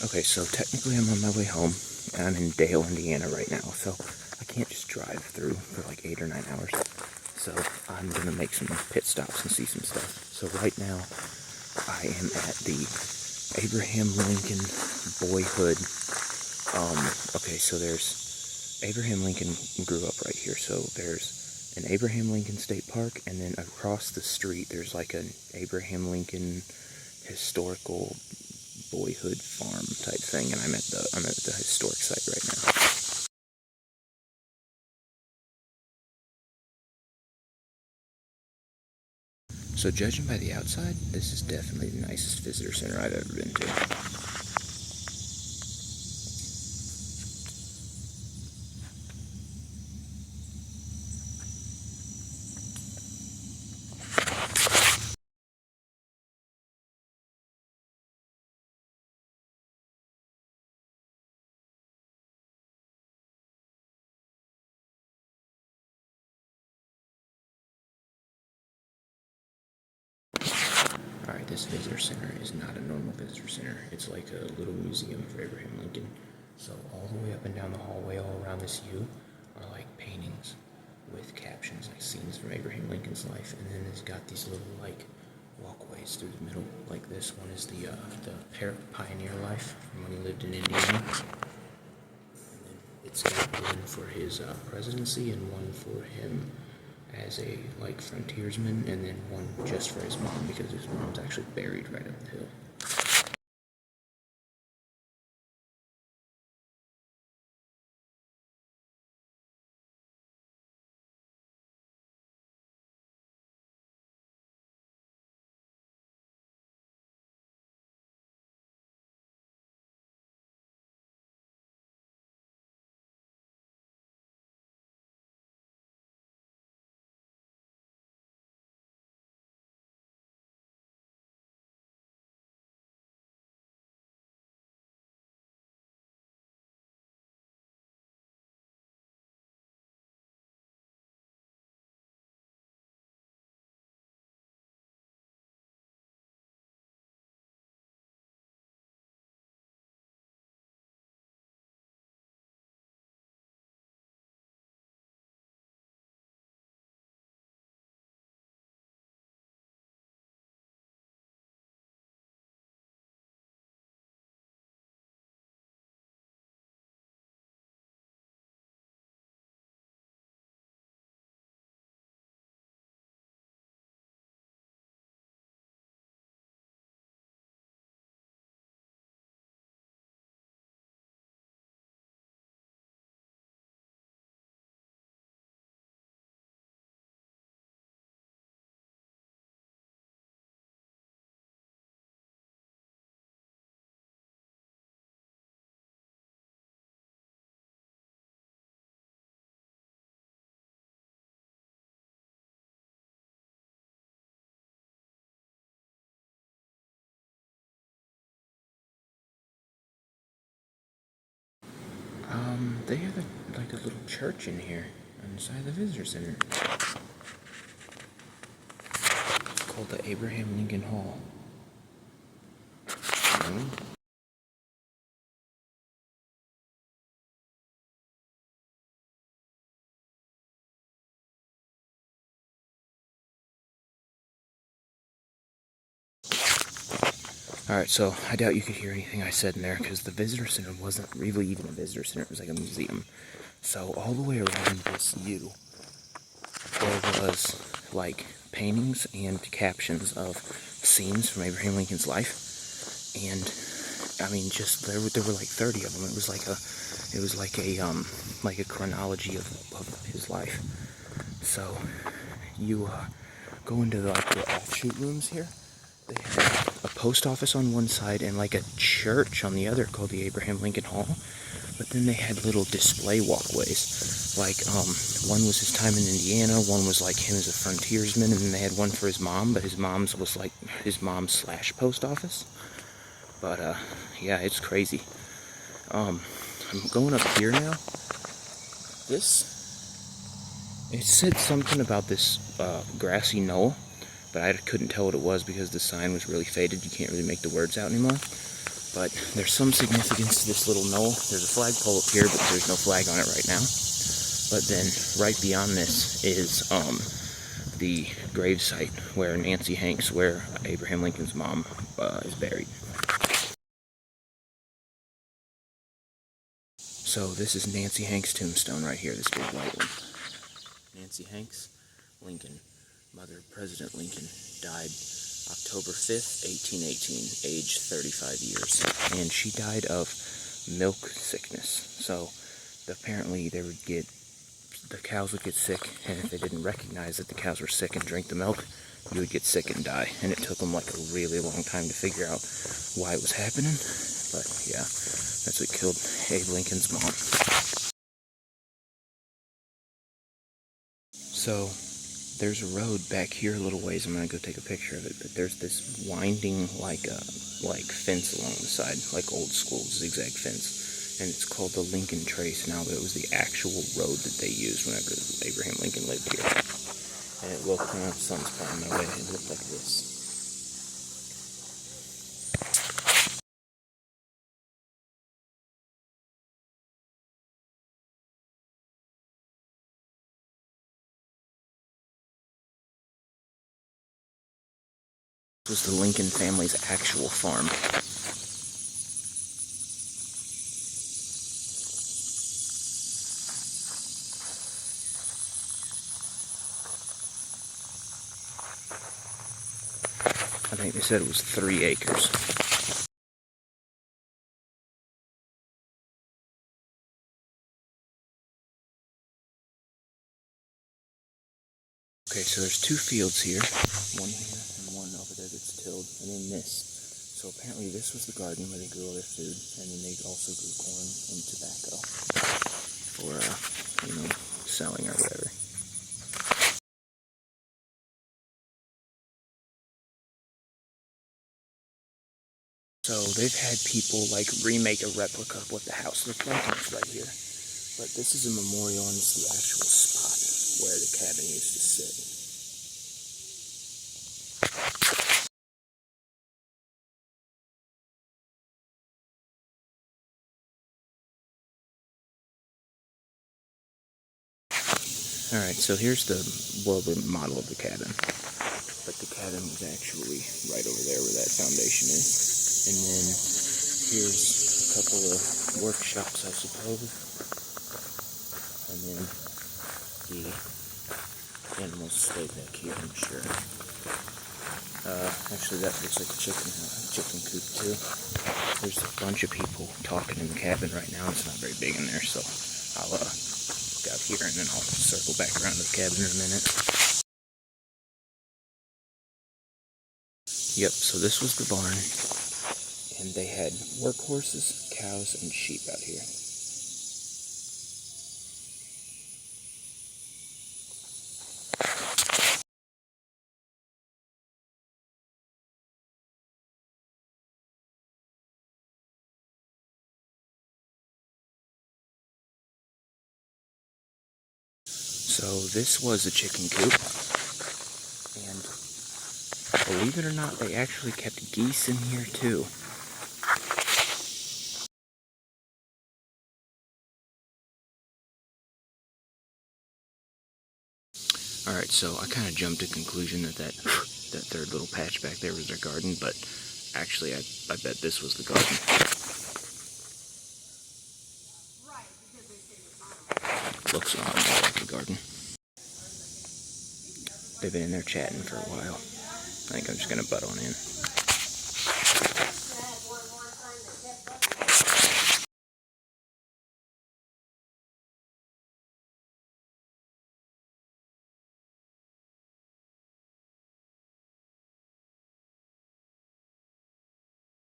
Okay, so technically I'm on my way home, and I'm in Dale, Indiana right now, so I can't just drive through for like 8 or 9 hours. So I'm going to make some pit stops and see some stuff. So right now, I am at the Abraham Lincoln Boyhood. Okay, so there's Abraham Lincoln grew up right here, so there's an Abraham Lincoln State Park, and then across the street there's like an Abraham Lincoln historical Boyhood farm type thing, and I'm at the historic site right now. So judging by the outside, this is definitely the nicest visitor center I've ever been to. Alright, this visitor center is not a normal visitor center. It's like a little museum for Abraham Lincoln. So all the way up and down the hallway, all around this U, are like paintings with captions, like scenes from Abraham Lincoln's life. And then it's got these little like walkways through the middle, like this one is the pioneer life from when he lived in Indiana. And then it's got one for his presidency and one for him as a like frontiersman, and then one just for his mom because his mom's actually buried right up the hill. They have like a little church in here on the side of the visitor center. It's called the Abraham Lincoln Hall. Alright, so I doubt you could hear anything I said in there because the visitor center wasn't really even a visitor center, it was like a museum. So all the way around this U, there was like paintings and captions of scenes from Abraham Lincoln's life. And I mean, just there were like 30 of them. It was like a chronology of his life. So you go into the offshoot rooms here. They had a post office on one side and like a church on the other called the Abraham Lincoln Hall. But then they had little display walkways. Like one was his time in Indiana, one was like him as a frontiersman, and then they had one for his mom, but his mom's was like his mom's / post office. But yeah, it's crazy. I'm going up here now. It said something about this grassy knoll, but I couldn't tell what it was because the sign was really faded. You can't really make the words out anymore. But there's some significance to this little knoll. There's a flagpole up here, but there's no flag on it right now. But then right beyond this is the grave site where Nancy Hanks, where Abraham Lincoln's mom is buried. So this is Nancy Hanks' tombstone right here, this big white one. Nancy Hanks, Lincoln, mother of President Lincoln, died October 5th, 1818, age 35 years. And she died of milk sickness. So apparently the cows would get sick, and if they didn't recognize that the cows were sick and drink the milk, you would get sick and die. And it took them like a really long time to figure out why it was happening. But yeah, that's what killed Abe Lincoln's mom. So there's a road back here a little ways. I'm gonna go take a picture of it. But there's this winding like fence along the side, like old school zigzag fence. And it's called the Lincoln Trace now, but it was the actual road that they used whenever Abraham Lincoln lived here. And it looked, the sun's pouring my way, it looked like this. This was the Lincoln family's actual farm. I think they said it was 3 acres. Okay, so there's 2 fields here. One here and one over there that's tilled, and then this. So apparently this was the garden where they grew all their food, and then they also grew corn and tobacco for, selling or whatever. So they've had people like remake a replica of what the house looked like, and it's right here. But this is a memorial, and it's the actual spot where the cabin used to sit. Alright, so here's the model of the cabin. But the cabin was actually right over there where that foundation is. And then here's a couple of workshops, I suppose. And then the animals stay back here, I'm sure. Actually, that looks like a chicken coop too. There's a bunch of people talking in the cabin right now. It's not very big in there, so I'll look out here and then I'll circle back around to the cabin in a minute. Yep, so this was the barn. And they had workhorses, cows, and sheep out here. So this was a chicken coop. And believe it or not, they actually kept geese in here too. Alright, so I kind of jumped to the conclusion that that third little patch back there was their garden, but actually I bet this was the garden. Looks a lot more like a garden. They've been in there chatting for a while. I think I'm just gonna butt on in.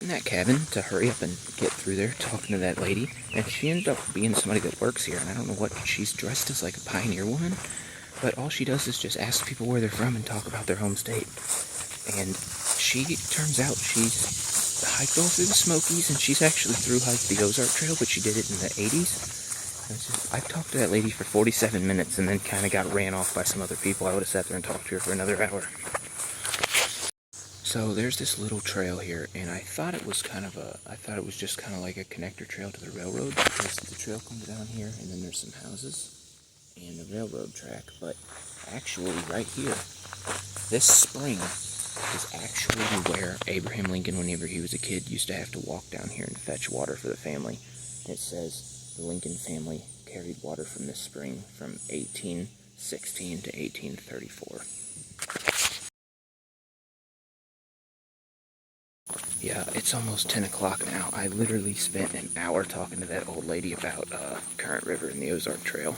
In that cabin to hurry up and get through there talking to that lady, and she ended up being somebody that works here, and I don't know what, she's dressed as like a pioneer woman, but all she does is just ask people where they're from and talk about their home state. And she, turns out, she's hiked all through the Smokies, and she's actually thru-hiked the Ozark Trail, but she did it in the 80s. I talked to that lady for 47 minutes and then kind of got ran off by some other people. I would have sat there and talked to her for another hour. So there's this little trail here, and I thought it was just kind of like a connector trail to the railroad, because the trail comes down here, and then there's some houses and the railroad track. But actually, right here, this spring is actually where Abraham Lincoln, whenever he was a kid, used to have to walk down here and fetch water for the family. It says the Lincoln family carried water from this spring from 1816 to 1834. Yeah, it's almost 10 o'clock now. I literally spent an hour talking to that old lady about Current River and the Ozark Trail.